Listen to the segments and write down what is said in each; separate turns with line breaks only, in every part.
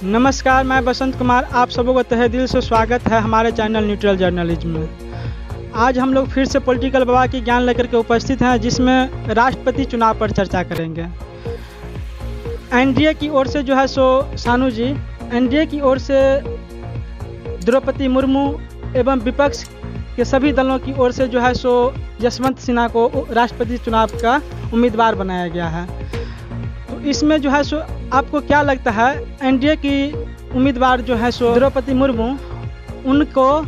नमस्कार, मैं बसंत कुमार। आप सबों का तहे दिल से स्वागत है हमारे चैनल न्यूट्रल जर्नलिज्म में। आज हम लोग फिर से पॉलिटिकल बाबा की ज्ञान लेकर के उपस्थित हैं, जिसमें राष्ट्रपति चुनाव पर चर्चा करेंगे। एनडीए की ओर से जो है सो सानू जी, एनडीए की ओर से द्रौपदी मुर्मू एवं विपक्ष के सभी दलों की ओर से जो है सो यशवंत सिन्हा को राष्ट्रपति चुनाव का उम्मीदवार बनाया गया है। तो इसमें जो है सो आपको क्या लगता है, एनडीए की उम्मीदवार जो है सो द्रौपदी मुर्मू, उनको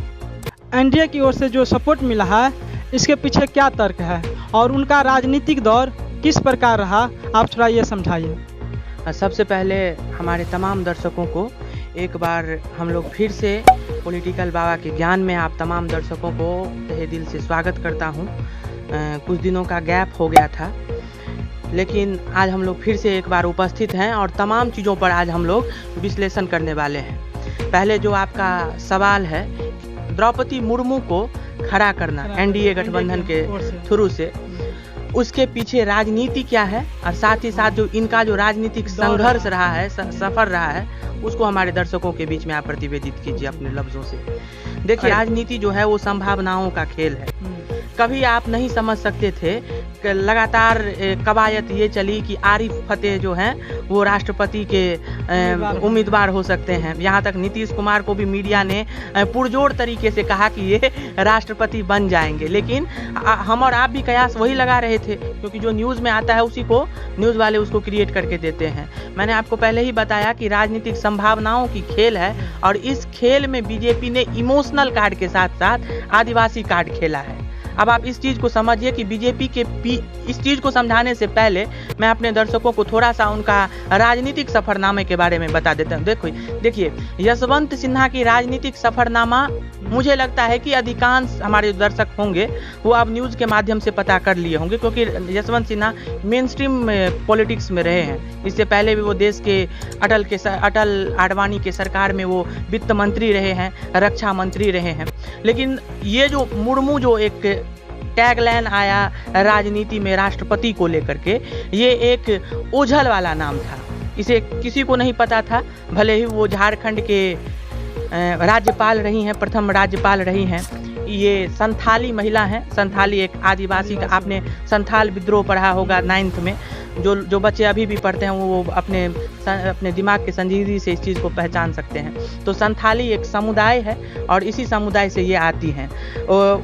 एनडीए की ओर से जो सपोर्ट मिला है, इसके पीछे क्या तर्क है और उनका राजनीतिक दौर किस प्रकार रहा, आप थोड़ा ये समझाइए।
सबसे पहले हमारे तमाम दर्शकों को एक बार हम लोग फिर से पॉलिटिकल बाबा के ज्ञान में आप तमाम दर्शकों को तहे दिल से स्वागत करता हूं। कुछ दिनों का गैप हो गया था, लेकिन आज हम लोग फिर से एक बार उपस्थित हैं और तमाम चीज़ों पर आज हम लोग विश्लेषण करने वाले हैं। पहले जो आपका सवाल है, द्रौपदी मुर्मू को खड़ा करना एनडीए गठबंधन के थ्रू से, उसके पीछे राजनीति क्या है और साथ ही साथ जो इनका जो राजनीतिक संघर्ष रहा है, सफर रहा है, उसको हमारे दर्शकों के बीच में आप प्रतिवेदित कीजिए अपने लफ्जों से। देखिए, राजनीति जो है वो संभावनाओं का खेल है। कभी आप नहीं समझ सकते थे कि लगातार कवायद ये चली कि आरिफ फतेह जो हैं वो राष्ट्रपति के उम्मीदवार हो सकते हैं। यहाँ तक नीतीश कुमार को भी मीडिया ने पुरजोर तरीके से कहा कि ये राष्ट्रपति बन जाएंगे, लेकिन हम और आप भी कयास वही लगा रहे थे, क्योंकि जो न्यूज़ में आता है उसी को न्यूज़ वाले उसको क्रिएट करके देते हैं। मैंने आपको पहले ही बताया कि राजनीतिक संभावनाओं की खेल है और इस खेल में बीजेपी ने इमोशनल कार्ड के साथ साथ आदिवासी कार्ड खेला है। अब आप इस चीज़ को समझिए कि बीजेपी के इस चीज़ को समझाने से पहले मैं अपने दर्शकों को थोड़ा सा उनका राजनीतिक सफ़रनामे के बारे में बता देता हूँ। देखिए, यशवंत सिन्हा की राजनीतिक सफ़रनामा मुझे लगता है कि अधिकांश हमारे दर्शक होंगे वो अब न्यूज़ के माध्यम से पता कर लिए होंगे, क्योंकि Yashwant Sinha main stream politics में रहे हैं। इससे पहले भी वो देश के अटल आडवाणी के सरकार में वो वित्त मंत्री रहे हैं, रक्षा मंत्री रहे हैं। लेकिन ये जो मुर्मू जो एक टैगलाइन आया राजनीति में राष्ट्रपति को लेकर के, ये एक ओझल वाला नाम था, इसे किसी को नहीं पता था। भले ही वो झारखंड के राज्यपाल रही हैं, प्रथम राज्यपाल रही हैं। ये संथाली महिला हैं। संथाली एक आदिवासी का, आपने संथाल विद्रोह पढ़ा होगा 9th में। जो बच्चे अभी भी पढ़ते हैं वो अपने दिमाग के संजीदगी से इस चीज़ को पहचान सकते हैं। तो संथाली एक समुदाय है और इसी समुदाय से ये आती हैं।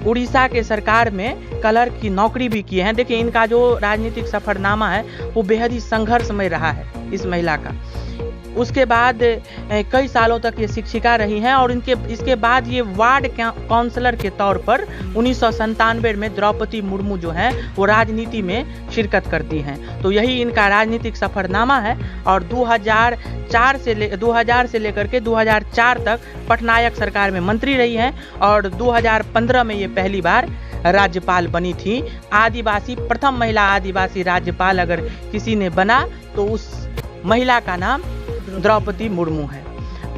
उड़ीसा के सरकार में क्लर्क की नौकरी भी किए हैं। देखिए, इनका जो राजनीतिक सफ़रनामा है वो बेहद ही संघर्षमय रहा है इस महिला का। उसके बाद कई सालों तक ये शिक्षिका रही हैं और इसके बाद ये वार्ड काउंसलर के तौर पर 1997 में द्रौपदी मुर्मू जो हैं वो राजनीति में शिरकत करती हैं। तो यही इनका राजनीतिक सफ़रनामा है। और 2000 से लेकर के 2004 तक पटनायक सरकार में मंत्री रही हैं और 2015 में ये पहली बार राज्यपाल बनी थी। आदिवासी, प्रथम महिला आदिवासी राज्यपाल अगर किसी ने बना तो उस महिला का नाम द्रौपदी मुर्मू है।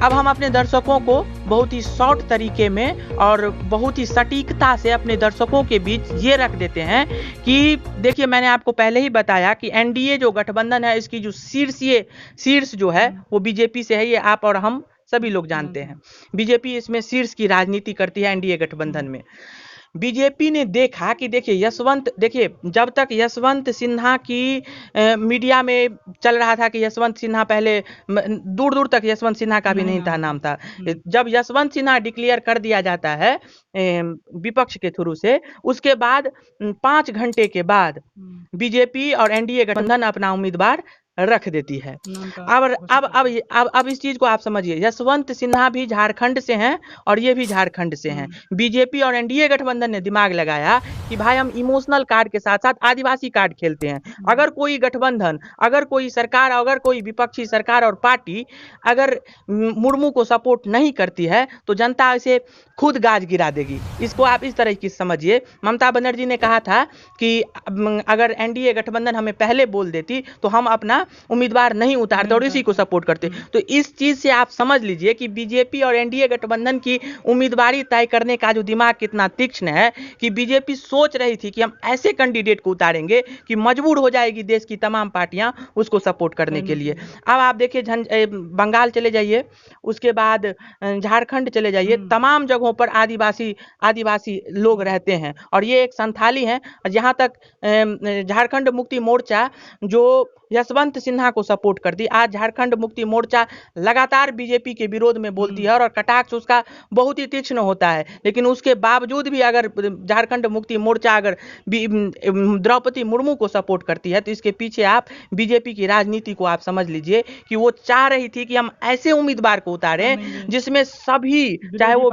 अब हम अपने दर्शकों को बहुत ही शॉर्ट तरीके में और बहुत ही सटीकता से अपने दर्शकों के बीच ये रख देते हैं कि देखिए, मैंने आपको पहले ही बताया कि एनडीए जो गठबंधन है, इसकी जो शीर्ष जो है वो बीजेपी से है। ये आप और हम सभी लोग जानते हैं। बीजेपी इसमें शीर्ष की राजनीति करती है एनडीए गठबंधन में। बीजेपी ने देखा कि देखिए, जब तक यशवंत सिन्हा की मीडिया में चल रहा था कि यशवंत सिन्हा, पहले दूर दूर तक यशवंत सिन्हा का भी नहीं था नाम था। जब यशवंत सिन्हा डिक्लेयर कर दिया जाता है विपक्ष के थ्रू से, उसके बाद 5 घंटे के बाद बीजेपी और एनडीए गठबंधन अपना उम्मीदवार रख देती है। अब इस चीज को आप समझिए, यशवंत सिन्हा भी झारखंड से हैं और ये भी झारखंड से हैं। बीजेपी और एनडीए गठबंधन ने दिमाग लगाया कि भाई हम इमोशनल कार्ड के साथ साथ आदिवासी कार्ड खेलते हैं। अगर कोई गठबंधन, अगर कोई सरकार, अगर कोई विपक्षी सरकार और पार्टी अगर मुर्मू को सपोर्ट नहीं करती है तो जनता इसे खुद गाज गिरा देगी। इसको आप इस तरह की समझिए। ममता बनर्जी ने कहा था कि अगर एनडीए गठबंधन हमें पहले बोल देती तो हम अपना उम्मीदवार नहीं उतारते और इसी को सपोर्ट करते। तो इस चीज़ से आप समझ लीजिए कि बीजेपी और एनडीए गठबंधन की उम्मीदवारी तय करने का जो दिमाग कितना तीक्ष्ण है कि बीजेपी सोच रही थी कि हम ऐसे कैंडिडेट को उतारेंगे कि मजबूर हो जाएगी देश की तमाम पार्टियां उसको सपोर्ट करने के लिए। अब आप देखिए बंगाल चले जाइए, उसके बाद झारखंड चले जाइए, तमाम जगहों पर आदिवासी लोग रहते हैं और ये एक संथाली हैं। जहाँ तक झारखंड मुक्ति मोर्चा जो यशवंत सिन्हा को सपोर्ट करती, आज झारखंड मुक्ति मोर्चा लगातार बीजेपी के विरोध में बोलती है और कटाक्ष उसका बहुत ही तीक्ष्ण होता है, लेकिन उसके बावजूद भी अगर झारखंड मुक्ति मोर्चा अगर द्रौपदी मुर्मू को सपोर्ट करती है तो इसके पीछे आप बीजेपी की राजनीति को आप समझ लीजिए कि वो चाह रही थी कि हम ऐसे उम्मीदवार को उतारें जिसमें सभी, चाहे वो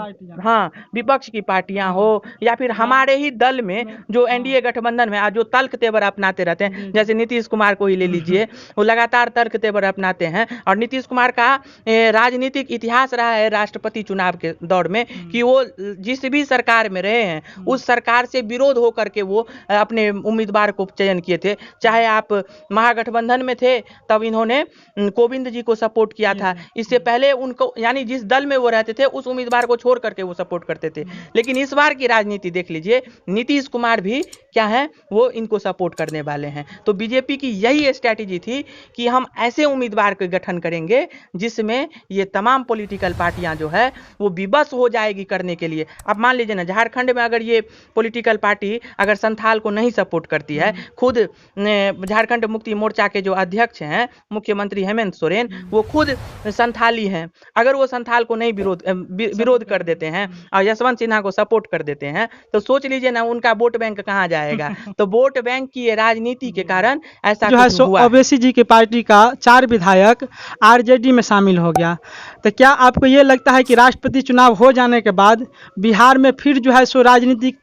विपक्ष की पार्टियां हो या फिर हमारे ही दल में जो एनडीए गठबंधन में आज जो तल्ख तेवर अपनाते रहते हैं, जैसे नीतीश कुमार को ही ले लीजिए, वो लगातार तर्क तेवर अपनाते हैं। और नीतीश कुमार का राजनीतिक इतिहास रहा है राष्ट्रपति चुनाव के दौर में कि वो जिस भी सरकार में रहे हैं उस सरकार से विरोध होकर के वो अपने उम्मीदवार को चयन किए थे। चाहे आप महागठबंधन में थे तब इन्होंने कोविंद जी को सपोर्ट किया था, इससे पहले उनको यानी जिस दल में वो रहते थे उस उम्मीदवार को छोड़ करके वो सपोर्ट करते थे। लेकिन इस बार की राजनीति देख लीजिए, नीतीश कुमार भी क्या है वो इनको सपोर्ट करने वाले हैं। तो बीजेपी की यही स्ट्रैटेजी थी कि हम ऐसे उम्मीदवार का गठन करेंगे जिसमें ये तमाम पॉलिटिकल पार्टियां जो है वो विवश हो जाएगी करने के लिए। अब मान लीजिए ना, झारखंड में अगर ये पॉलिटिकल पार्टी अगर संथाल को नहीं सपोर्ट करती है, खुद झारखंड मुक्ति मोर्चा के जो अध्यक्ष हैं मुख्यमंत्री हेमंत सोरेन, वो खुद संथाली हैं, अगर वो संथाल को नहीं विरोध कर देते हैं और यशवंत सिन्हा को सपोर्ट कर देते हैं तो सोच लीजिए ना उनका वोट बैंक कहाँ जाएगा। तो वोट बैंक की ये राजनीति के कारण ऐसा
जो है सो ओवैसी जी की पार्टी का 4 विधायक आरजेडी में शामिल हो गया। तो क्या आपको ये लगता है कि राष्ट्रपति चुनाव हो जाने के बाद बिहार में फिर जो है सो राजनीति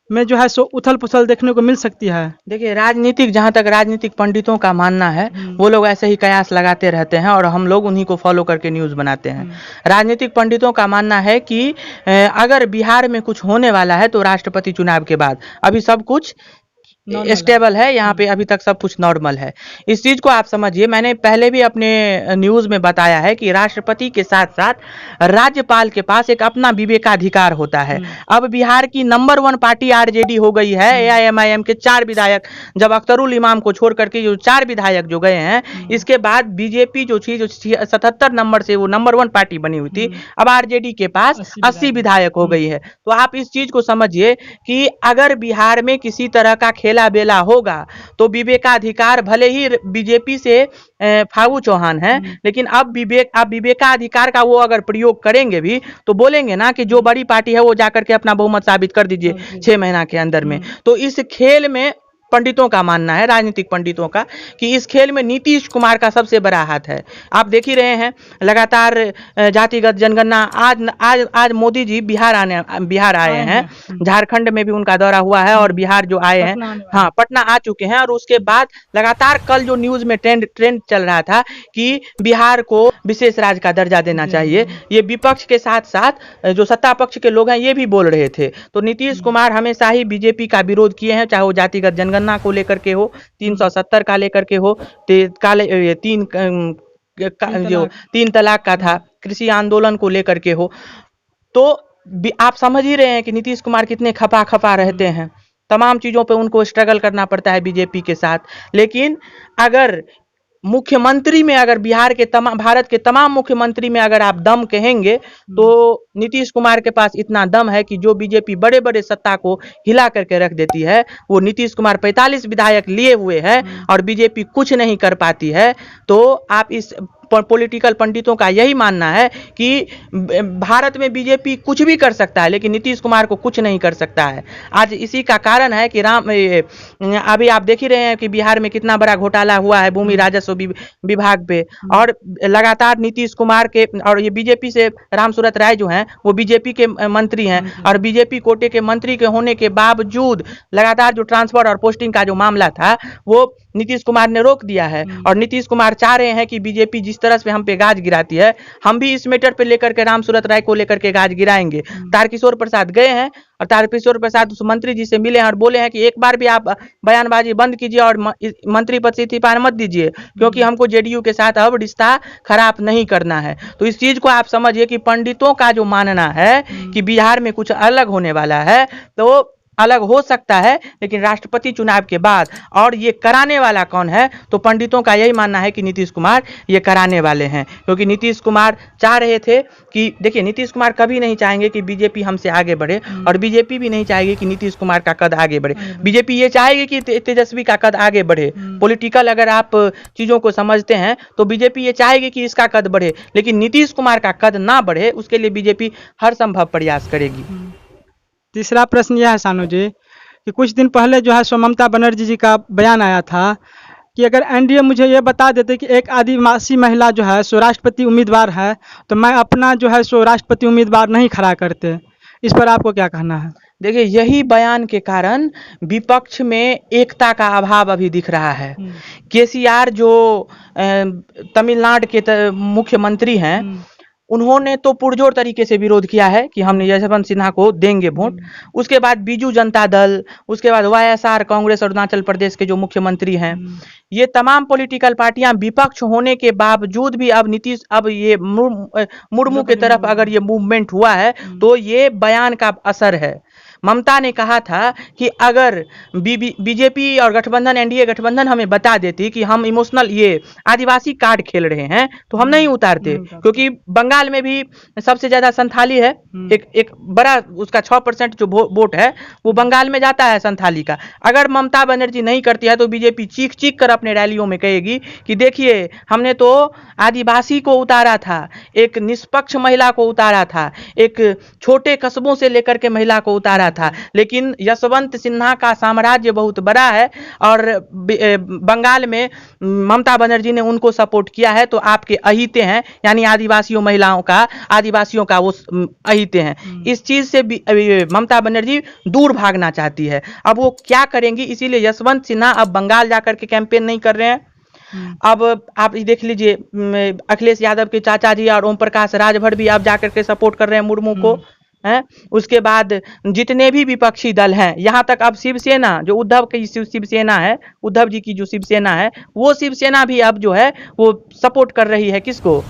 में जो है सो उथल पुथल देखने को मिल सकती है?
देखिए, जहाँ तक राजनीतिक पंडितों का मानना है वो लोग ऐसे ही कयास लगाते रहते हैं और हम लोग उन्हीं को फॉलो करके न्यूज़ बनाते हैं। राजनीतिक पंडितों का मानना है कि अगर बिहार में कुछ होने वाला है तो राष्ट्रपति चुनाव के बाद, अभी सब कुछ स्टेबल है, यहाँ पे अभी तक सब कुछ नॉर्मल है। इस चीज को आप समझिए, मैंने पहले भी अपने न्यूज में बताया है कि राष्ट्रपति के साथ साथ राज्यपाल के पास एक अपना विवेकाधिकार होता है। अब बिहार की नंबर 1 पार्टी आरजेडी हो गई है। एआईएमआईएम के 4 विधायक, जब अख्तरुल इमाम को छोड़ करके जो 4 विधायक जो गए हैं, इसके बाद बीजेपी जो थी, जो 77 नंबर से वो नंबर 1 पार्टी बनी हुई थी, अब आरजेडी के पास 80 विधायक हो गई है। तो आप इस चीज को समझिए कि अगर बिहार में किसी तरह का खेला बेला होगा तो विवेकाधिकार, भले ही बीजेपी से फागू चौहान है, लेकिन अब विवेकाधिकार का वो अगर प्रयोग करेंगे भी तो बोलेंगे ना कि जो बड़ी पार्टी है वो जाकर के अपना बहुमत साबित कर दीजिए 6 महीना के अंदर में। तो इस खेल में पंडितों का मानना है, राजनीतिक पंडितों का, कि इस खेल में नीतीश कुमार का सबसे बड़ा हाथ है। आप देख ही रहे हैं लगातार जातिगत जनगणना, आज मोदी जी बिहार आए हैं, झारखंड में भी उनका दौरा हुआ है और बिहार जो आए हैं, हाँ पटना आ चुके हैं। और उसके बाद लगातार कल जो न्यूज में ट्रेंड चल रहा था कि बिहार को विशेष राज्य का दर्जा देना चाहिए, ये विपक्ष के साथ साथ जो सत्ता पक्ष के लोग हैं ये भी बोल रहे थे। तो नीतीश कुमार हमेशा ही बीजेपी का विरोध किए हैं, चाहे वो जातिगत जनगणना को लेकर के हो, 370 का लेकर के हो, 3 तलाक का था, कृषि आंदोलन को लेकर के हो। तो आप समझ ही रहे हैं कि नीतीश कुमार कितने खपा रहते हैं, तमाम चीजों पे उनको स्ट्रगल करना पड़ता है बीजेपी के साथ। लेकिन अगर मुख्यमंत्री में, अगर भारत के तमाम मुख्यमंत्री में अगर आप दम कहेंगे तो नीतीश कुमार के पास इतना दम है कि जो बीजेपी बड़े बड़े सत्ता को हिला करके रख देती है, वो नीतीश कुमार 45 विधायक लिए हुए हैं और बीजेपी कुछ नहीं कर पाती है। तो आप इस पॉलिटिकल पंडितों का यही मानना है कि भारत में बीजेपी कुछ भी कर सकता है लेकिन नीतीश कुमार को कुछ नहीं कर सकता है। आज इसी का कारण है कि अभी आप देख ही रहे हैं कि बिहार में कितना बड़ा घोटाला हुआ है भूमि राजस्व विभाग पे, और लगातार नीतीश कुमार के, और ये बीजेपी से रामसूरत राय जो हैं वो बीजेपी के मंत्री हैं और बीजेपी कोटे के मंत्री के होने के बावजूद लगातार जो ट्रांसफर और पोस्टिंग का जो मामला था वो नीतीश कुमार ने रोक दिया है। और नीतीश कुमार चाह रहे हैं कि बीजेपी जिस तरह से हम पे गाज गिराती है, हम भी इस मैटर पे लेकर के राम सूरत राय को लेकर के गाज गिराएंगे। तारकिशोर प्रसाद गए हैं और तारकिशोर प्रसाद उस मंत्री जी से मिले हैं और बोले हैं कि एक बार भी आप बयानबाजी बंद कीजिए और मंत्री पद से इस्तीफा मत दीजिए, क्योंकि हमको जेडीयू के साथ अब रिश्ता खराब नहीं करना है। तो इस चीज को आप समझिए कि पंडितों का जो मानना है कि बिहार में कुछ अलग होने वाला है, तो अलग हो सकता है, लेकिन राष्ट्रपति चुनाव के बाद। और ये कराने वाला कौन है, तो पंडितों का यही मानना है कि नीतीश कुमार ये कराने वाले हैं। क्योंकि नीतीश कुमार चाह रहे थे कि, देखिए, नीतीश कुमार कभी नहीं चाहेंगे कि बीजेपी हमसे आगे बढ़े, और बीजेपी भी नहीं चाहेगी कि नीतीश कुमार का कद आगे बढ़े। बीजेपी ये चाहेगी कि तेजस्वी का कद आगे बढ़े। पॉलिटिकल अगर आप चीज़ों को समझते हैं तो बीजेपी ये चाहेगी कि इसका कद बढ़े, लेकिन नीतीश कुमार का कद ना बढ़े, उसके लिए बीजेपी हर संभव प्रयास करेगी।
तीसरा प्रश्न यह है सानू जी कि कुछ दिन पहले जो है सो ममता बनर्जी जी का बयान आया था कि अगर एनडीए मुझे ये बता देते कि एक आदिवासी महिला जो है सो राष्ट्रपति उम्मीदवार है, तो मैं अपना जो है सो राष्ट्रपति उम्मीदवार नहीं खड़ा करते। इस पर आपको क्या कहना है?
देखिए, यही बयान के कारण विपक्ष में एकता का अभाव अभी दिख रहा है। केसीआर जो तमिलनाडु के मुख्यमंत्री हैं, उन्होंने तो पुरजोर तरीके से विरोध किया है कि हमने यशवंत सिन्हा को देंगे वोट। उसके बाद बीजू जनता दल, उसके बाद वाईएसआर कांग्रेस अरुणाचल प्रदेश के जो मुख्यमंत्री हैं, ये तमाम पॉलिटिकल पार्टियां विपक्ष होने के बावजूद भी अब ये मुर्मू की तरफ अगर ये मूवमेंट हुआ है, तो ये बयान का असर है। ममता ने कहा था कि अगर बीजेपी और गठबंधन, एनडीए गठबंधन हमें बता देती कि हम इमोशनल ये आदिवासी कार्ड खेल रहे हैं, तो हम नहीं उतारते, क्योंकि बंगाल में भी सबसे ज्यादा संथाली है। एक बड़ा उसका 6% जो वोट है वो बंगाल में जाता है संथाली का। अगर ममता बनर्जी नहीं करती है तो बीजेपी चीख चीख कर अपने रैलियों में कहेगी कि देखिए, हमने तो आदिवासी को उतारा था, एक निष्पक्ष महिला को उतारा था, एक छोटे कस्बों से लेकर के महिला को उतारा था, लेकिन यशवंत सिन्हा का साम्राज्य बहुत बड़ा है और बंगाल में ममता बनर्जी ने उनको सपोर्ट किया है, तो आपके अहिते हैं, यानी आदिवासियों का वो अहिते हैं। इस चीज से ममता बनर्जी दूर भागना चाहती है। अब वो क्या करेंगी, इसीलिए यशवंत सिन्हा अब बंगाल जाकर के कैंपेन नहीं कर रहे हैं। अब आप देख लीजिए, अखिलेश यादव के चाचा जी और ओम प्रकाश राजभर भी अब जाकर के सपोर्ट कर रहे हैं मुर्मू को, हैं। उसके बाद जितने भी विपक्षी दल हैं, यहाँ तक अब शिवसेना, जो उद्धव की शिवसेना है, उद्धव जी की जो शिवसेना है, वो शिवसेना भी अब जो है वो सपोर्ट कर रही है किसको,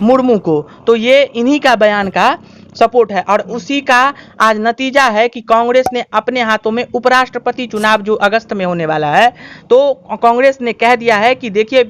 मुर्मू को। तो ये इन्हीं का बयान का सपोर्ट है और उसी का आज नतीजा है कि कांग्रेस ने अपने हाथों में उपराष्ट्रपति चुनाव जो अगस्त में होने वाला है, तो कांग्रेस ने कह दिया है कि देखिए,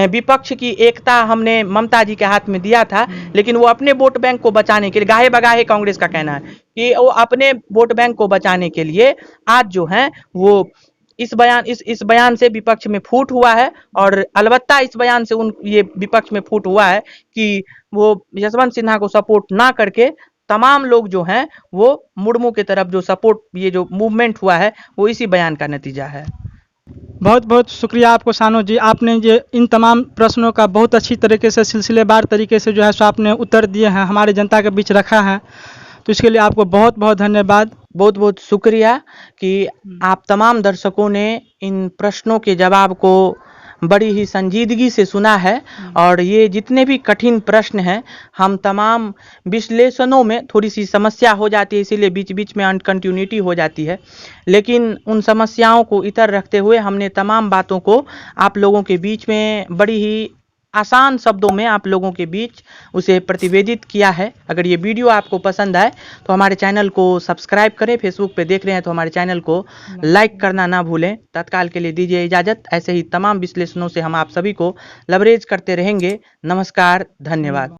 विपक्ष की एकता हमने ममता जी के हाथ में दिया था, लेकिन वो अपने वोट बैंक को बचाने के लिए, गाहे बगाहे कांग्रेस का कहना है कि वो अपने वोट बैंक को बचाने के लिए आज जो है वो इस बयान से विपक्ष में फूट हुआ है। और अलबत्ता इस बयान से ये विपक्ष में फूट हुआ है कि वो यशवंत सिन्हा को सपोर्ट ना करके तमाम लोग जो हैं वो मुर्मू की तरफ जो सपोर्ट, ये जो मूवमेंट हुआ है, वो इसी बयान का नतीजा है।
बहुत बहुत शुक्रिया आपको सानू जी, आपने ये इन तमाम प्रश्नों का बहुत अच्छी तरीके से, सिलसिलेवार तरीके से जो है सो आपने उत्तर दिए हैं, हमारे जनता के बीच रखा है, तो इसके लिए आपको बहुत बहुत धन्यवाद।
बहुत बहुत शुक्रिया कि आप तमाम दर्शकों ने इन प्रश्नों के जवाब को बड़ी ही संजीदगी से सुना है। और ये जितने भी कठिन प्रश्न हैं, हम तमाम विश्लेषणों में थोड़ी सी समस्या हो जाती है, इसीलिए बीच बीच में अनकंटिन्यूटी हो जाती है, लेकिन उन समस्याओं को इतर रखते हुए हमने तमाम बातों को आप लोगों के बीच में बड़ी ही आसान शब्दों में आप लोगों के बीच उसे प्रतिवेदित किया है। अगर ये वीडियो आपको पसंद आए तो हमारे चैनल को सब्सक्राइब करें, फेसबुक पे देख रहे हैं तो हमारे चैनल को लाइक करना ना भूलें। तत्काल के लिए दीजिए इजाज़त। ऐसे ही तमाम विश्लेषणों से हम आप सभी को लवरेज करते रहेंगे। नमस्कार, धन्यवाद।